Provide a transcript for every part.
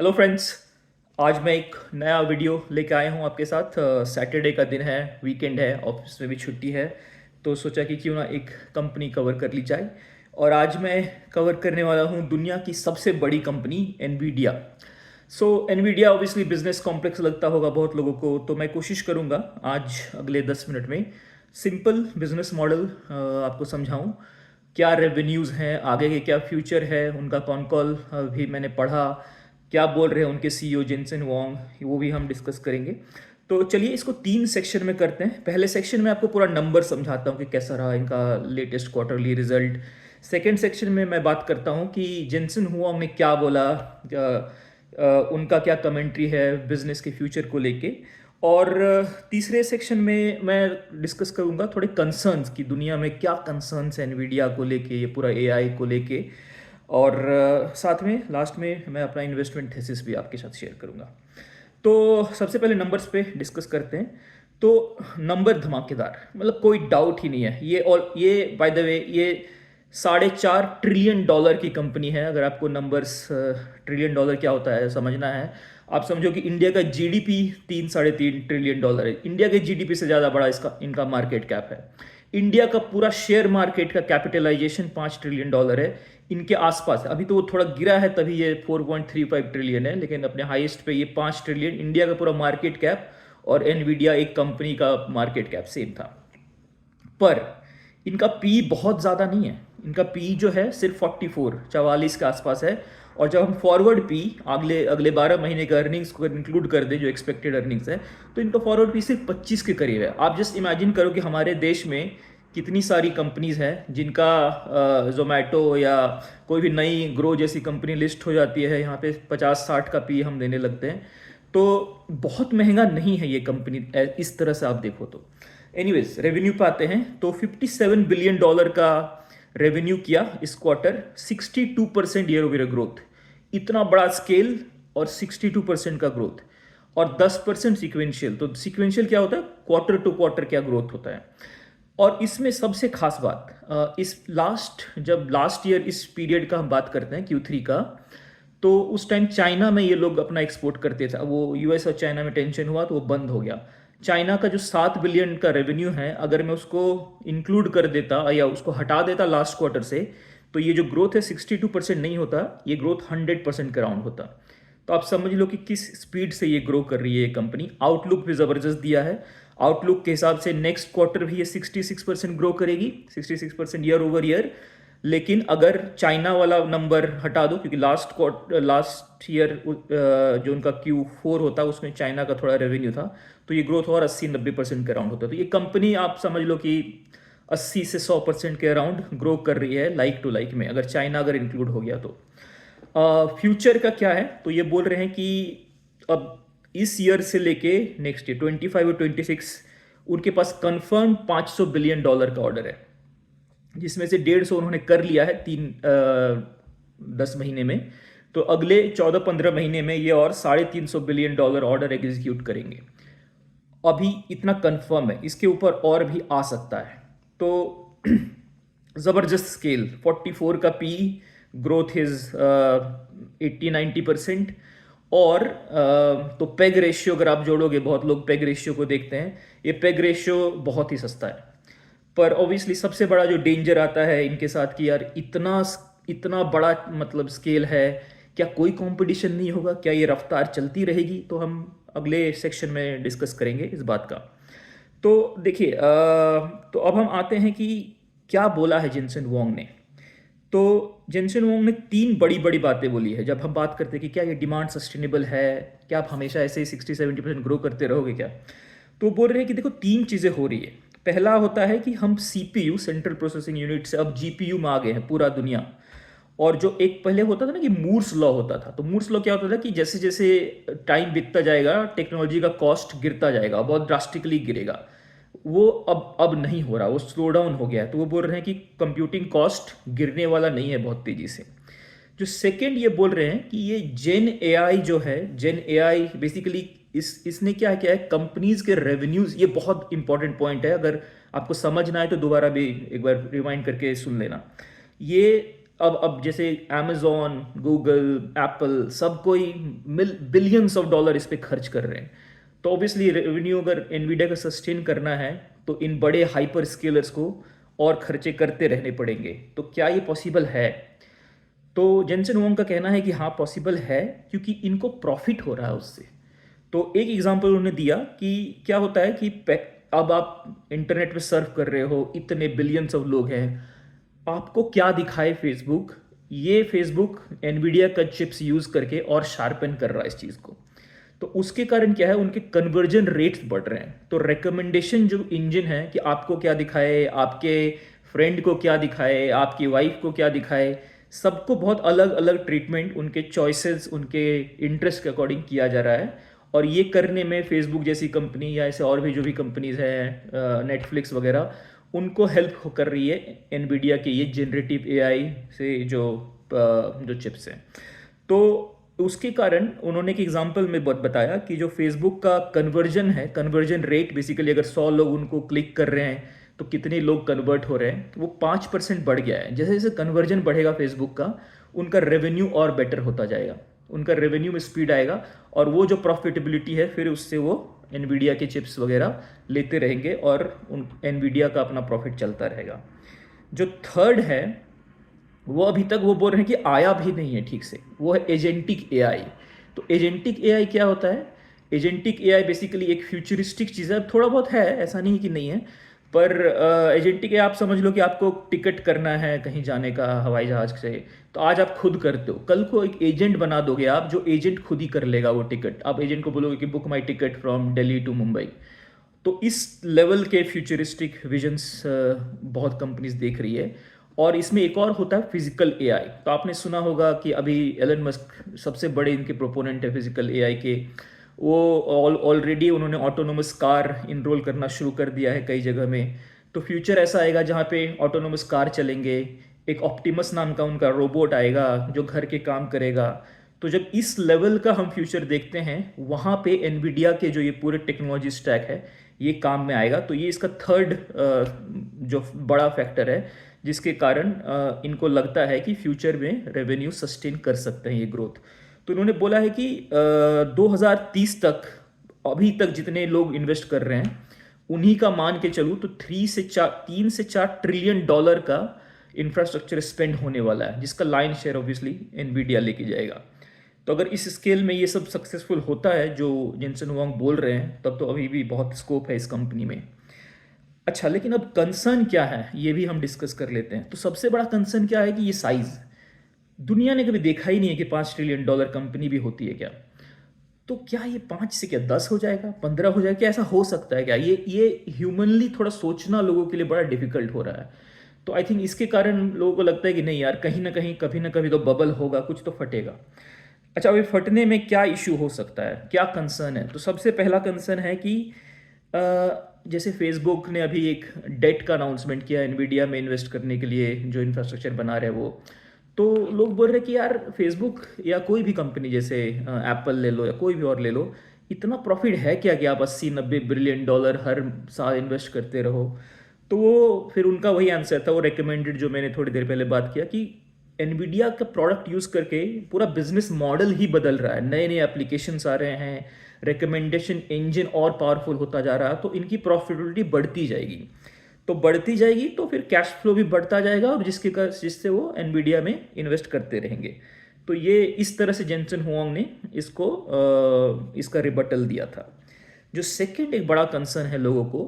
Hello friends. आज मैं एक नया वीडियो लेके आया हूँ आपके साथ। सैटरडे का दिन है, वीकेंड है, ऑफिस में भी छुट्टी है, तो सोचा कि क्यों ना एक कंपनी कवर कर ली जाए। और आज मैं कवर करने वाला हूँ दुनिया की सबसे बड़ी कंपनी एनवीडिया। सो एनवीडिया ऑब्वियसली बिजनेस कॉम्प्लेक्स लगता होगा बहुत लोगों को, तो मैं कोशिश करूँगा आज अगले 10 मिनट में सिंपल बिजनेस मॉडल आपको समझाऊँ। क्या रेवेन्यूज़ हैं, आगे के क्या फ्यूचर है, उनका कॉन कॉल भी मैंने पढ़ा, क्या बोल रहे हैं उनके सीईओ जेनसेन वांग, वो भी हम डिस्कस करेंगे। तो चलिए इसको 3 सेक्शन में करते हैं। पहले सेक्शन में आपको पूरा नंबर समझाता हूँ कि कैसा रहा इनका latest quarterly result. Second section में मैं बात करता हूँ कि जेनसेन हुआंग ने क्या बोला, उनका क्या कमेंट्री है बिजनेस के फ्यूचर को लेके। और तीसरे सेक्शन में मैं डिस्कस करूंगा थोड़े कंसर्न्स की दुनिया में क्या कंसर्न्स है एनवीडिया को लेके, ये पूरा एआई को लेके। और साथ में लास्ट में मैं अपना इन्वेस्टमेंट थेसिस भी आपके साथ शेयर करूंगा। तो सबसे पहले नंबर्स पे डिस्कस करते हैं। तो नंबर धमाकेदार, मतलब कोई डाउट ही नहीं है ये। और ये बाय द वे ये $4.5 ट्रिलियन की कंपनी है। अगर आपको नंबर्स ट्रिलियन डॉलर क्या होता है समझना है, आप समझो कि इंडिया का जीडीपी 3-3.5 ट्रिलियन है। इंडिया के जीडीपी से ज़्यादा बड़ा इसका इनका मार्केट कैप है। इंडिया का पूरा शेयर मार्केट का कैपिटलाइजेशन $5 ट्रिलियन है। इनके आसपास अभी तो वो थोड़ा गिरा है, तभी ये 4.35 ट्रिलियन है, लेकिन अपने हाईएस्ट पे ये 5 ट्रिलियन इंडिया का पूरा मार्केट कैप। और एनवीडिया एक कंपनी का मार्केट कैप सेम था। पर इनका पी बहुत ज़्यादा नहीं है। इनका पी जो है सिर्फ 44 के आसपास है। और जब हम फॉरवर्ड पी अगले अगले 12 महीने का अर्निंग्स को इंक्लूड कर दें, जो एक्सपेक्टेड अर्निंग्स है, तो इनका फॉरवर्ड पी सिर्फ 25 के करीब है। आप जस्ट इमेजिन करो कि हमारे देश में कितनी सारी कंपनीज हैं जिनका जोमेटो या कोई भी नई ग्रो जैसी कंपनी लिस्ट हो जाती है, यहाँ पे 50-60 का पी हम देने लगते हैं। तो बहुत महंगा नहीं है ये कंपनी इस तरह से आप देखो तो। एनीवेज रेवेन्यू पे आते हैं तो $57 बिलियन का रेवेन्यू किया इस क्वार्टर। 62% ईयर ओवर ग्रोथ, इतना बड़ा स्केल और 62% का ग्रोथ। और 10% सिक्वेंशियल। तो सिक्वेंशियल क्या होता है, क्वार्टर टू क्वार्टर क्या ग्रोथ होता है। और इसमें सबसे खास बात इस जब लास्ट ईयर इस पीरियड का हम बात करते हैं Q3 का, तो उस टाइम चाइना में ये लोग अपना एक्सपोर्ट करते थे। वो यूएस और चाइना में टेंशन हुआ तो वो बंद हो गया। चाइना का जो 7 बिलियन का रेवेन्यू है, अगर मैं उसको इंक्लूड कर देता या उसको हटा देता लास्ट क्वार्टर से, तो ये जो ग्रोथ है 62% नहीं होता, ये ग्रोथ 100% के राउंड होता। तो आप समझ लो कि किस स्पीड से ये ग्रो कर रही है ये कंपनी। आउटलुक भी ज़बरदस्त दिया है। आउटलुक के हिसाब से नेक्स्ट क्वार्टर भी ये 66% ग्रो करेगी, 66% ईयर ओवर ईयर। लेकिन अगर चाइना वाला नंबर हटा दो, क्योंकि लास्ट ईयर जो उनका Q4 होता है उसमें चाइना का थोड़ा रेवेन्यू था, तो ये ग्रोथ और 80-90% के अराउंड होता है। तो ये कंपनी आप समझ लो कि 80 से 100% के अराउंड ग्रो कर रही है लाइक टू लाइक में, अगर चाइना अगर इंक्लूड हो गया तो। फ्यूचर का क्या है, तो ये बोल रहे हैं कि अब इस ईयर से लेके नेक्स्ट ईयर 25 और 26 उनके पास कंफर्म $500 बिलियन का ऑर्डर है, जिसमें से 150 उन्होंने कर लिया है 10 महीने में। तो अगले 14-15 महीने में ये और $350 बिलियन ऑर्डर एग्जीक्यूट करेंगे। अभी इतना कंफर्म है, इसके ऊपर और भी आ सकता है। तो ज़बरदस्त स्केल, 44 का पी, ग्रोथ इज 80-90%। और तो पेग रेशियो अगर आप जोड़ोगे, बहुत लोग पेग रेशियो को देखते हैं, ये पेग रेशियो बहुत ही सस्ता है। पर ऑब्वियसली सबसे बड़ा जो डेंजर आता है इनके साथ कि यार इतना इतना बड़ा मतलब स्केल है, क्या कोई कंपटीशन नहीं होगा, क्या ये रफ्तार चलती रहेगी, तो हम अगले सेक्शन में डिस्कस करेंगे इस बात का। तो देखिए तो अब हम आते हैं कि क्या बोला है जेनसेन वोंग ने। तो जेनसेन वोंग ने 3 बड़ी बातें बोली है जब हम बात करते हैं कि क्या ये डिमांड सस्टेनेबल है, क्या आप हमेशा ऐसे ही 60-70% ग्रो करते रहोगे क्या। तो बोल रहे हैं कि देखो 3 चीज़ें हो रही है। पहला होता है कि हम सीपीयू, सेंट्रल प्रोसेसिंग यूनिट, से अब जीपीयू में आ गए हैं पूरा दुनिया। और जो एक पहले होता था ना कि मूर्स लॉ होता था, तो मूर्स लॉ क्या होता था कि जैसे जैसे टाइम बीतता जाएगा टेक्नोलॉजी का कॉस्ट गिरता जाएगा, बहुत ड्रास्टिकली गिरेगा। वो अब नहीं हो रहा, वो स्लो डाउन हो गया है। तो वो बोल रहे हैं कि कंप्यूटिंग कॉस्ट गिरने वाला नहीं है बहुत तेजी से। जो सेकेंड ये बोल रहे हैं कि ये जेन एआई जो है, जेन एआई बेसिकली इसने क्या किया है, कंपनीज के रेवेन्यूज, ये बहुत इंपॉर्टेंट पॉइंट है, अगर आपको समझना है तो दोबारा भी एक बार रिवाइंड करके सुन लेना। ये अब जैसे अमेजोन, गूगल, एप्पल सब कोई बिलियंस ऑफ डॉलर इस पे खर्च कर रहे हैं। तो ऑब्वियसली रेवेन्यू अगर एनवीडिया का सस्टेन करना है तो इन बड़े हाइपर स्केलर्स को और खर्चे करते रहने पड़ेंगे। तो क्या ये पॉसिबल है? तो जेंसन हुआंग का कहना है कि हाँ पॉसिबल है, क्योंकि इनको प्रॉफिट हो रहा है उससे। तो एक एग्जांपल उन्होंने दिया कि क्या होता है कि अब आप इंटरनेट पे सर्फ कर रहे हो, इतने बिलियंस ऑफ लोग हैं, आपको क्या दिखाए फेसबुक? ये फेसबुक एनवीडिया का चिप्स यूज करके और शार्पन कर रहा है इस चीज को। तो उसके कारण क्या है, उनके कन्वर्जन रेट्स बढ़ रहे हैं। तो रिकमेंडेशन जो इंजन है कि आपको क्या दिखाए, आपके फ्रेंड को क्या दिखाए, आपकी वाइफ को क्या दिखाए, सबको बहुत अलग अलग ट्रीटमेंट उनके चॉइसेस, उनके इंटरेस्ट के अकॉर्डिंग किया जा रहा है। और ये करने में फेसबुक जैसी कंपनी या ऐसे और भी जो भी कंपनीज हैं, नेटफ्लिक्स वगैरह, उनको हेल्प कर रही है एनवीडिया के ये जनरेटिव एआई से जो चिप्स हैं। तो उसके कारण उन्होंने एक एग्जांपल में बताया कि जो फेसबुक का कन्वर्जन है, कन्वर्जन रेट बेसिकली अगर 100 लोग उनको क्लिक कर रहे हैं तो कितने लोग कन्वर्ट हो रहे हैं, तो वो 5% बढ़ गया है। जैसे जैसे कन्वर्जन बढ़ेगा फेसबुक का, उनका रेवेन्यू और बेटर होता जाएगा, उनका रेवेन्यू में स्पीड आएगा, और वो जो प्रॉफिटेबिलिटी है फिर उससे वो एनवीडिया के चिप्स वगैरह लेते रहेंगे और उन एनवीडिया का अपना प्रॉफिट चलता रहेगा। जो थर्ड है वो अभी तक वो बोल रहे हैं कि आया भी नहीं है ठीक से, वो है एजेंटिक एआई। तो एजेंटिक एआई क्या होता है? एजेंटिक एआई बेसिकली एक फ्यूचरिस्टिक चीज़ है, थोड़ा बहुत है, ऐसा नहीं कि नहीं है, पर एजेंटिक एआई आप समझ लो कि आपको टिकट करना है कहीं जाने का हवाई जहाज से, तो आज आप खुद करते हो, कल को एक एजेंट बना दोगे आप, जो एजेंट खुद ही कर लेगा वो टिकट। आप एजेंट को बोलोगे कि book my ticket from Delhi to Mumbai. तो इस लेवल के फ्यूचरिस्टिक विजन्स बहुत कंपनीज देख रही है। और इसमें एक और होता है फिजिकल एआई। तो आपने सुना होगा कि अभी एलन मस्क सबसे बड़े इनके प्रोपोनेंट है फिजिकल एआई के। वो ऑलरेडी उन्होंने ऑटोनोमस कार इनरोल करना शुरू कर दिया है कई जगह में। तो फ्यूचर ऐसा आएगा जहाँ पे ऑटोनोमस कार चलेंगे, एक ऑप्टिमस नाम का उनका रोबोट आएगा जो घर के काम करेगा। तो जब इस लेवल का हम फ्यूचर देखते हैं, वहाँ पे एनवीडिया के जो ये पूरे टेक्नोलॉजी स्टैक है ये काम में आएगा। तो ये इसका थर्ड जो बड़ा फैक्टर है जिसके कारण इनको लगता है कि फ्यूचर में रेवेन्यू सस्टेन कर सकते हैं ये ग्रोथ। तो इन्होंने बोला है कि 2030 तक अभी तक जितने लोग इन्वेस्ट कर रहे हैं उन्हीं का मान के चलूँ तो 3 से 4 ट्रिलियन डॉलर का इंफ्रास्ट्रक्चर स्पेंड होने वाला है, जिसका लाइन शेयर ऑब्वियसली एनवीडिया लेके जाएगा। तो अगर इस स्केल में ये सब सक्सेसफुल होता है जो जेंसन हुआंग बोल रहे हैं, तब तो अभी भी बहुत स्कोप है इस कंपनी में। अच्छा, लेकिन अब कंसर्न क्या है ये भी हम डिस्कस कर लेते हैं। तो सबसे बड़ा कंसर्न क्या है कि ये साइज दुनिया ने कभी देखा ही नहीं है कि 5 ट्रिलियन डॉलर कंपनी भी होती है क्या। तो क्या ये 5 से क्या 10 हो जाएगा, 15 हो जाएगा, क्या ऐसा हो सकता है क्या? ये ह्यूमनली थोड़ा सोचना लोगों के लिए बड़ा डिफिकल्ट हो रहा है। तो आई थिंक इसके कारण लोगों को लगता है कि नहीं यार, कहीं ना कहीं कभी ना कभी तो बबल होगा, कुछ तो फटेगा। अच्छा, अभी फटने में क्या इशू हो सकता है, क्या कंसर्न है? तो सबसे पहला कंसर्न है कि जैसे फेसबुक ने अभी एक डेट का अनाउंसमेंट किया एनवीडिया में इन्वेस्ट करने के लिए, जो इंफ्रास्ट्रक्चर बना रहे हैं वो। तो लोग बोल रहे हैं कि यार फेसबुक या कोई भी कंपनी जैसे एप्पल ले लो या कोई भी और ले लो, इतना प्रॉफिट है क्या कि आप 80-90 बिलियन डॉलर हर साल इन्वेस्ट करते रहो? तो वो फिर उनका वही आंसर था, वो रिकमेंडेड जो मैंने थोड़ी देर पहले बात किया कि एनवीडिया का प्रोडक्ट यूज़ करके पूरा बिजनेस मॉडल ही बदल रहा है, नए नए एप्लीकेशंस आ रहे हैं, रिकमेंडेशन इंजन और पावरफुल होता जा रहा है, तो इनकी प्रॉफिटेबिलिटी बढ़ती जाएगी। तो बढ़ती जाएगी तो फिर कैश फ्लो भी बढ़ता जाएगा, और जिससे वो एनवीडिया में इन्वेस्ट करते रहेंगे। तो ये इस तरह से जेंसन हुआंग ने इसका रिबटल दिया था। जो सेकंड एक बड़ा कंसर्न है लोगों को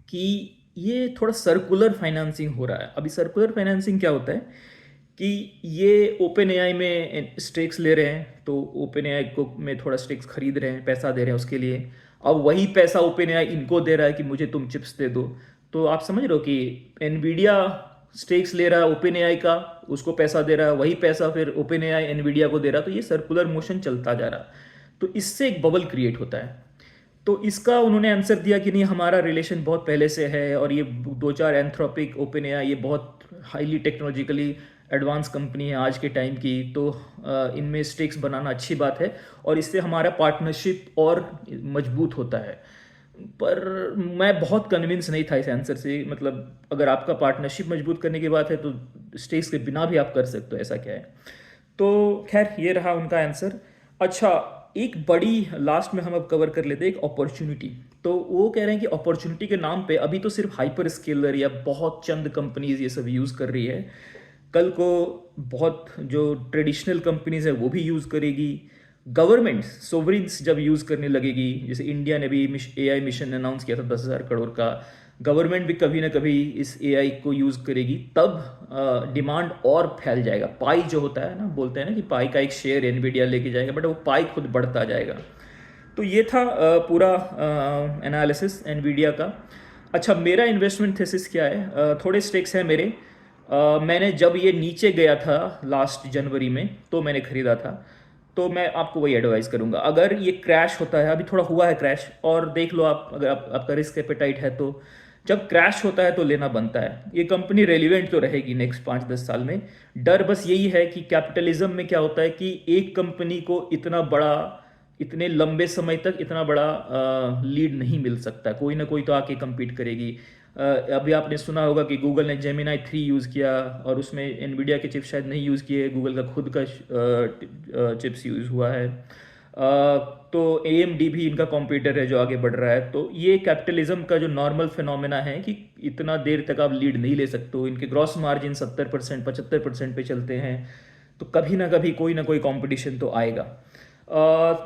कि ये थोड़ा सर्कुलर फाइनेंसिंग हो रहा है। अभी सर्कुलर फाइनेंसिंग क्या होता है कि ये ओपन एआई में स्टेक्स ले रहे हैं, तो ओपन एआई को में थोड़ा स्टेक्स खरीद रहे हैं, पैसा दे रहे हैं उसके लिए। अब वही पैसा ओपन एआई इनको दे रहा है कि मुझे तुम चिप्स दे दो। तो आप समझ रहे हो कि एनवीडिया स्टेक्स ले रहा है ओपन एआई का, उसको पैसा दे रहा है, वही पैसा फिर ओपन एआई एनवीडिया को दे रहा है। तो ये सर्कुलर मोशन चलता जा रहा है, तो इससे एक बबल क्रिएट होता है। तो इसका उन्होंने आंसर दिया कि नहीं, हमारा रिलेशन बहुत पहले से है, और ये 2-4 एंथ्रोपिक, ओपन एआई, ये बहुत हाईली टेक्नोलॉजिकली एडवांस कंपनी है आज के टाइम की। तो इनमें स्टेक्स बनाना अच्छी बात है, और इससे हमारा पार्टनरशिप और मजबूत होता है। पर मैं बहुत कन्विंस नहीं था इस आंसर से। मतलब अगर आपका पार्टनरशिप मजबूत करने की बात है तो स्टेक्स के बिना भी आप कर सकते हो, ऐसा क्या है। तो खैर ये रहा उनका आंसर। अच्छा, एक बड़ी लास्ट में हम अब कवर कर लेते हैं, एक अपॉर्चुनिटी। तो वो कह रहे हैं कि अपॉर्चुनिटी के नाम पे अभी तो सिर्फ हाइपर स्केलर या बहुत चंद कंपनीज ये सब यूज़ कर रही है, कल को बहुत जो ट्रेडिशनल कंपनीज है वो भी यूज़ करेगी। गवर्नमेंट सोवरिन्स जब यूज़ करने लगेगी, जैसे इंडिया ने भी एआई मिशन अनाउंस किया था 10,000 करोड़ का, गवर्नमेंट भी कभी ना कभी इस एआई को यूज़ करेगी, तब डिमांड और फैल जाएगा। पाई जो होता है ना, बोलते हैं ना कि पाई का एक शेयर एनवीडिया लेके जाएगा, बट वो पाई खुद बढ़ता जाएगा। तो ये था पूरा एनालिसिस एनवीडिया का। अच्छा, मेरा इन्वेस्टमेंट थेसिस क्या है? थोड़े स्टेक्स हैं मेरे। मैंने जब ये नीचे गया था लास्ट जनवरी में तो मैंने ख़रीदा था। तो मैं आपको वही एडवाइस करूंगा, अगर ये क्रैश होता है, अभी थोड़ा हुआ है क्रैश, और देख लो आप, अगर आपका रिस्क एपेटाइट है तो जब क्रैश होता है तो लेना बनता है। ये कंपनी रेलिवेंट तो रहेगी नेक्स्ट 5-10 साल में। डर बस यही है कि कैपिटलिज्म में क्या होता है कि एक कंपनी को इतना बड़ा, इतने लंबे समय तक इतना बड़ा लीड नहीं मिल सकता, कोई ना कोई तो आके compete करेगी। अभी आपने सुना होगा कि गूगल ने जेमिनाई 3 यूज़ किया और उसमें एनवीडिया के चिप शायद नहीं यूज़ किए, गूगल का खुद का चिप्स यूज़ हुआ है। तो AMD भी इनका कॉम्पिटिटर है जो आगे बढ़ रहा है। तो ये कैपिटलिज्म का जो नॉर्मल फिनोमेना है कि इतना देर तक आप लीड नहीं ले सकते हो। इनके ग्रॉस मार्जिन 70% 75% पे चलते हैं, तो कभी ना कभी कोई ना कोई कंपटीशन तो आएगा।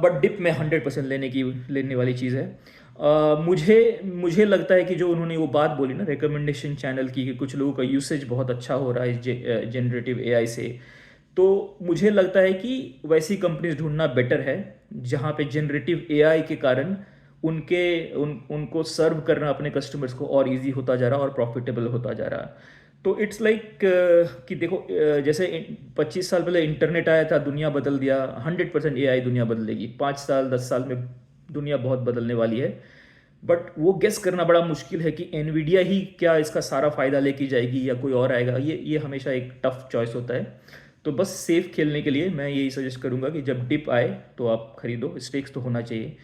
बट डिप में 100% लेने वाली चीज़ है। मुझे मुझे लगता है कि जो उन्होंने वो बात बोली ना रिकमेंडेशन चैनल की, कि कुछ लोगों का यूसेज बहुत अच्छा हो रहा है इस जनरेटिव एआई से, तो मुझे लगता है कि वैसी कंपनीज ढूंढना बेटर है जहाँ पे जनरेटिव एआई के कारण उनको सर्व करना अपने कस्टमर्स को और इजी होता जा रहा और प्रॉफिटेबल होता जा रहा। तो इट्स लाइक कि देखो, जैसे 25 साल पहले इंटरनेट आया था, दुनिया बदल दिया। 100% एआई दुनिया बदलेगी 5 साल 10 साल में, दुनिया बहुत बदलने वाली है। बट वो गेस करना बड़ा मुश्किल है कि एनवीडिया ही क्या इसका सारा फायदा लेके जाएगी या कोई और आएगा। ये हमेशा एक टफ चॉइस होता है। तो बस सेफ खेलने के लिए मैं यही सजेस्ट करूंगा कि जब डिप आए तो आप खरीदो, स्टेक्स तो होना चाहिए।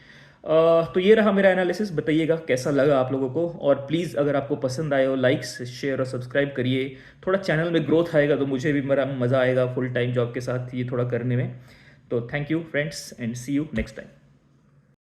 तो ये रहा मेरा एनालिसिस। बताइएगा कैसा लगा आप लोगों को, और प्लीज़ अगर आपको पसंद आए हो, लाइक्स शेयर और सब्सक्राइब करिए। थोड़ा चैनल में ग्रोथ आएगा तो मुझे भी मेरा मज़ा आएगा फुल टाइम जॉब के साथ ये थोड़ा करने में। तो thank you friends, and see you next time.